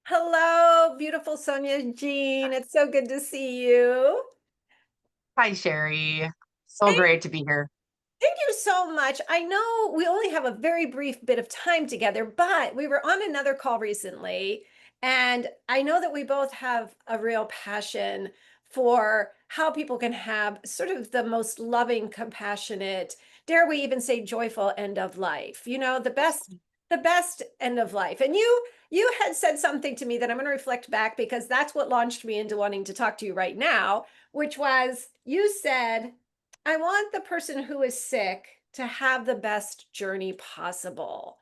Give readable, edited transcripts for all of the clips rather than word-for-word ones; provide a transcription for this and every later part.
Hello, beautiful Sonia Jean. It's so good to see you. Hi, Sherry. So Thank, great to be here. thank you so much. I know we only have a very brief bit of time together, but we were on another call recently, and I know that we both have a real passion for how people can have sort of the most loving, compassionate, dare we even say joyful end of life. The best end of life. And you had said something to me that I'm going to reflect back because that's what launched me into wanting to talk to you right now, which was you said, I want the person who is sick to have the best journey possible.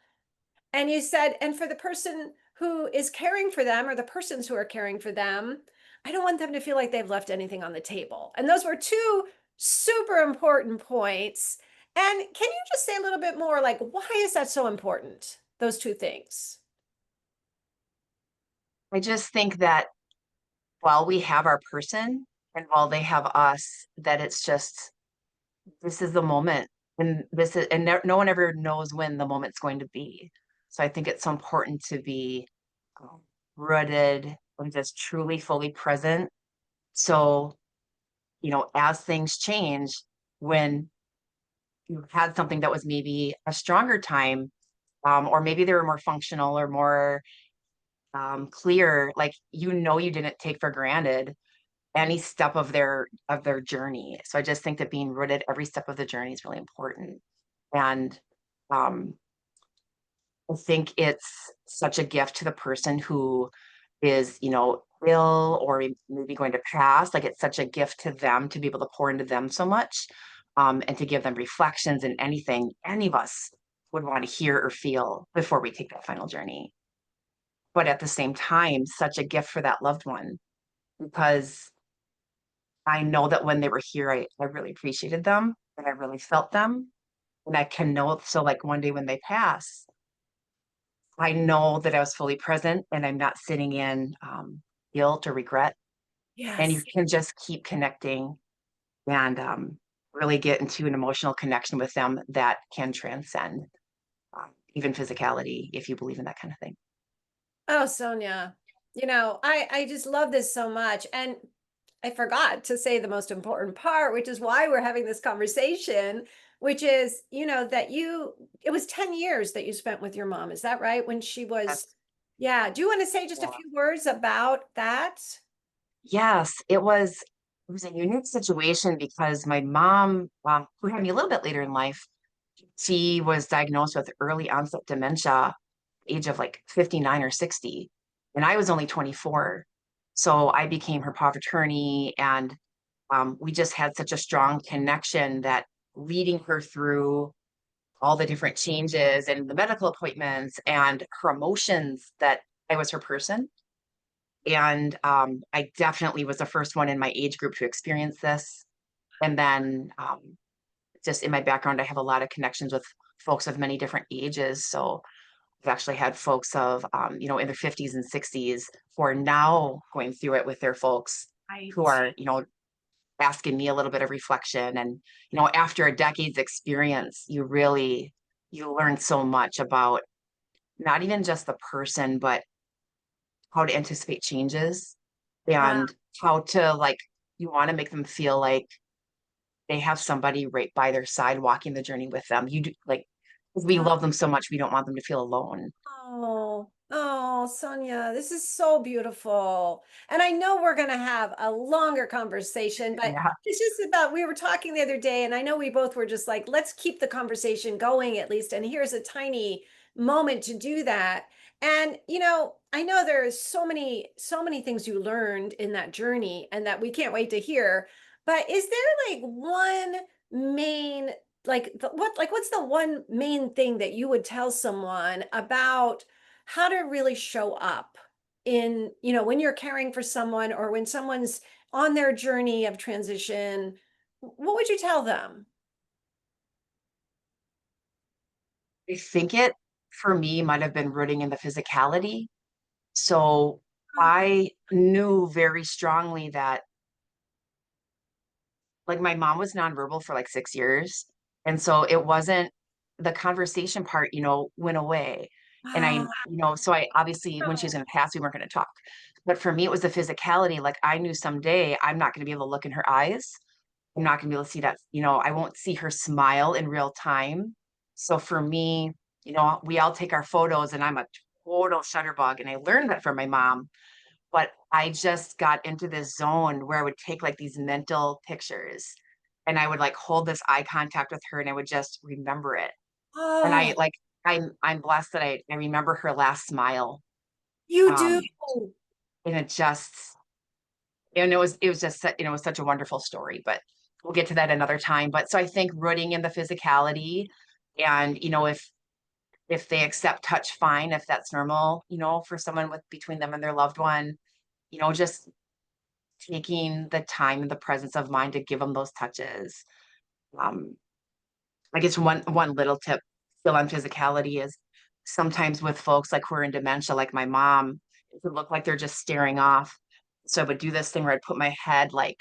And you said, and for the person who is caring for them or the persons who are caring for them, I don't want them to feel like they've left anything on the table. And those were two super important points. And can you just say a little bit more like, why is that so important? Those two things. I just think that while we have our person and while they have us, that it's just this is the moment. And no one ever knows when the moment's going to be. So I think it's so important to be um, rooted and just truly fully present. So, as things change, when you had something that was maybe a stronger time, or maybe they were more functional or more clear, like you didn't take for granted any step of their journey. So I just think that being rooted every step of the journey is really important. And um, I think it's such a gift to the person who is, ill or maybe going to pass. Like it's such a gift to them to be able to pour into them so much, and to give them reflections and anything any of us would want to hear or feel before we take that final journey. But at the same time, such a gift for that loved one because I know that when they were here, I really appreciated them and I really felt them. And I can know, so like one day when they pass, I know that I was fully present and I'm not sitting in guilt or regret. And you Yes. can just keep connecting and really get into an emotional connection with them that can transcend even physicality, if you believe in that kind of thing. Oh, Sonia, I just love this so much. And I forgot to say the most important part, which is why we're having this conversation, which is, that it was 10 years that you spent with your mom. Is that right? When she was, Yes. yeah. Do you want to say just a Yeah. few words about that? Yes, it was a unique situation because my mom, who had me a little bit later in life, she was diagnosed with early onset dementia, age of like 59 or 60, and I was only 24. So I became her paw attorney, and we just had such a strong connection that leading her through all the different changes and the medical appointments and her emotions, that I was her person. And I definitely was the first one in my age group to experience this. And then just in my background, I have a lot of connections with folks of many different ages. So I've actually had folks of, in their 50s and 60s who are now going through it with their folks who Right. are, asking me a little bit of reflection. And, after a decade's experience, you learn so much about not even just the person, but how to anticipate changes Wow. and how to like you want to make them feel like they have somebody right by their side walking the journey with them. You do like 'cause we love them so much, we don't want them to feel alone. Oh, Sonia, this is so beautiful. And I know we're going to have a longer conversation, but Yeah. it's just about, we were talking the other day, and I know we both were just like, let's keep the conversation going at least. And here's a tiny moment to do that. And, I know there's so many things you learned in that journey and that we can't wait to hear. But is there like one main what's the one main thing that you would tell someone about how to really show up in, when you're caring for someone or when someone's on their journey of transition? What would you tell them? I think it for me might have been rooting in the physicality. So I knew very strongly that like my mom was nonverbal for like 6 years. And so it wasn't the conversation part, went away. And Ah, so I obviously, when she was gonna pass, we weren't gonna talk. But for me, it was the physicality, like, I knew someday I'm not gonna be able to look in her eyes. I'm not gonna be able to see that, I won't see her smile in real time. So for me, we all take our photos and I'm a total shutterbug, and I learned that from my mom. But I just got into this zone where I would take like these mental pictures and I would like hold this eye contact with her and I would just remember it. And oh, I'm blessed that I remember her last smile. you do. Um, and it just and it was just it was such a wonderful story, but we'll get to that another time. But so I think rooting in the physicality, and if they accept touch, fine, if that's normal, for someone with between them and their loved one, just taking the time and the presence of mind to give them those touches. Um, I guess one little tip still on physicality is sometimes with folks like who are in dementia, like my mom, it would look like they're just staring off. So I would do this thing where I'd put my head like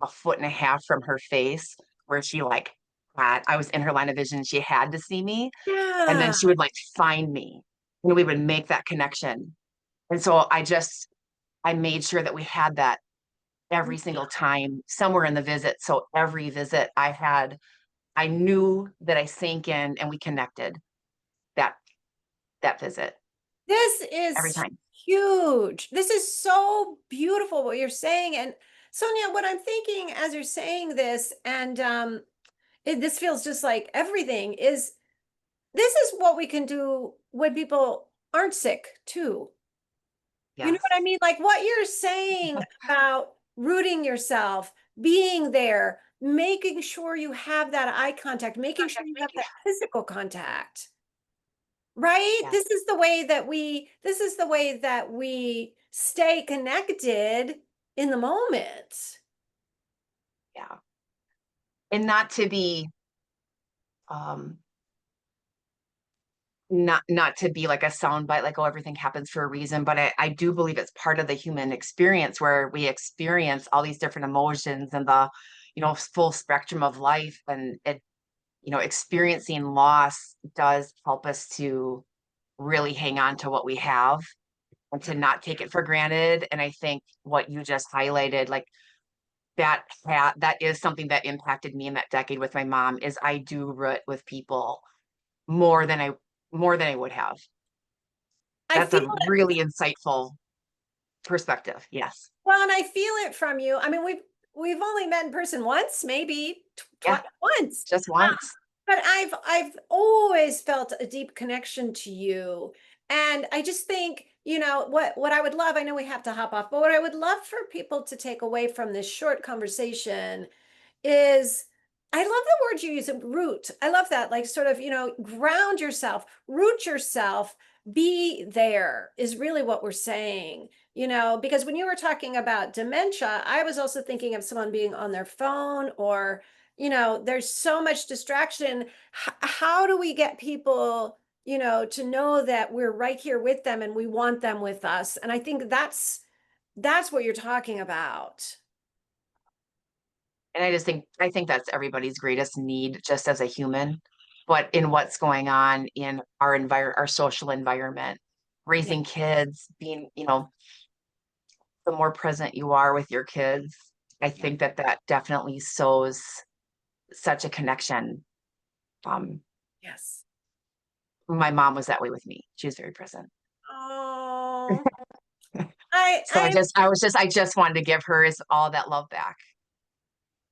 a foot and a half from her face, where she like I was in her line of vision. She had to see me, and then Yeah. she would like find me, and we would make that connection. And so I made sure that we had that every single time somewhere in the visit. So every visit I knew that I sank in and we connected that that visit This every is time. huge. This is so beautiful what you're saying. And Sonia, what I'm thinking as you're saying this, and this feels just like everything is this is what we can do when people aren't sick too. You know what I Yes. mean? Like what you're saying about rooting yourself, being there, making sure you have that eye contact, making sure Contact you have making that physical contact. Right? Yes. This is the way that we stay connected in the moment. Yeah. And not to be um not to be like a soundbite, like, oh, everything happens for a reason, but I do believe it's part of the human experience where we experience all these different emotions and the, full spectrum of life. And experiencing loss does help us to really hang on to what we have and to not take it for granted. And I think what you just highlighted, like that is something that impacted me in that decade with my mom, is I do root with people more than I more than I would have. I That's feel a it. really insightful perspective. Yes. Well, and I feel it from you. I mean, we've only met in person once, maybe Yeah, once. just once. But I've always felt a deep connection to you. And I just think, what I would love, I know we have to hop off, but what I would love for people to take away from this short conversation is I love the word you use, root. I love that. Like sort of, ground yourself, root yourself, be there is really what we're saying, because when you were talking about dementia, I was also thinking of someone being on their phone or, there's so much distraction. How do we get people, to know that we're right here with them and we want them with us? And I think that's what you're talking about. And I think that's everybody's greatest need just as a human. But in what's going on in our social environment, Yeah. raising kids, being, the more present you are with your kids, I Yeah. think that definitely sows such a connection. Um, Yes. my mom was that way with me. She was very present. Oh, I So I'm I just wanted to give her is all that love back.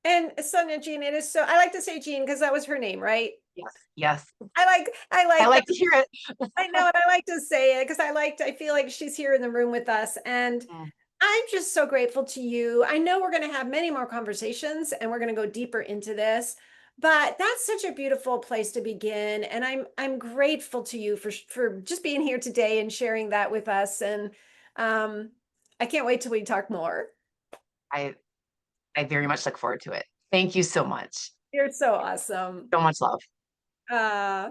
and Sonia Jean, it is so I like to say Jean because that was her name, right? Yes, yes. I I like that. like to hear it. I know, and I like to say it because I feel like she's here in the room with us. And Mm, I'm just so grateful to you. I know we're going to have many more conversations and we're going to go deeper into this, but that's such a beautiful place to begin. And I'm grateful to you for just being here today and sharing that with us. And um, I can't wait till we talk more. I I very much look forward to it. Thank you so much. You're so awesome. So much love. Uh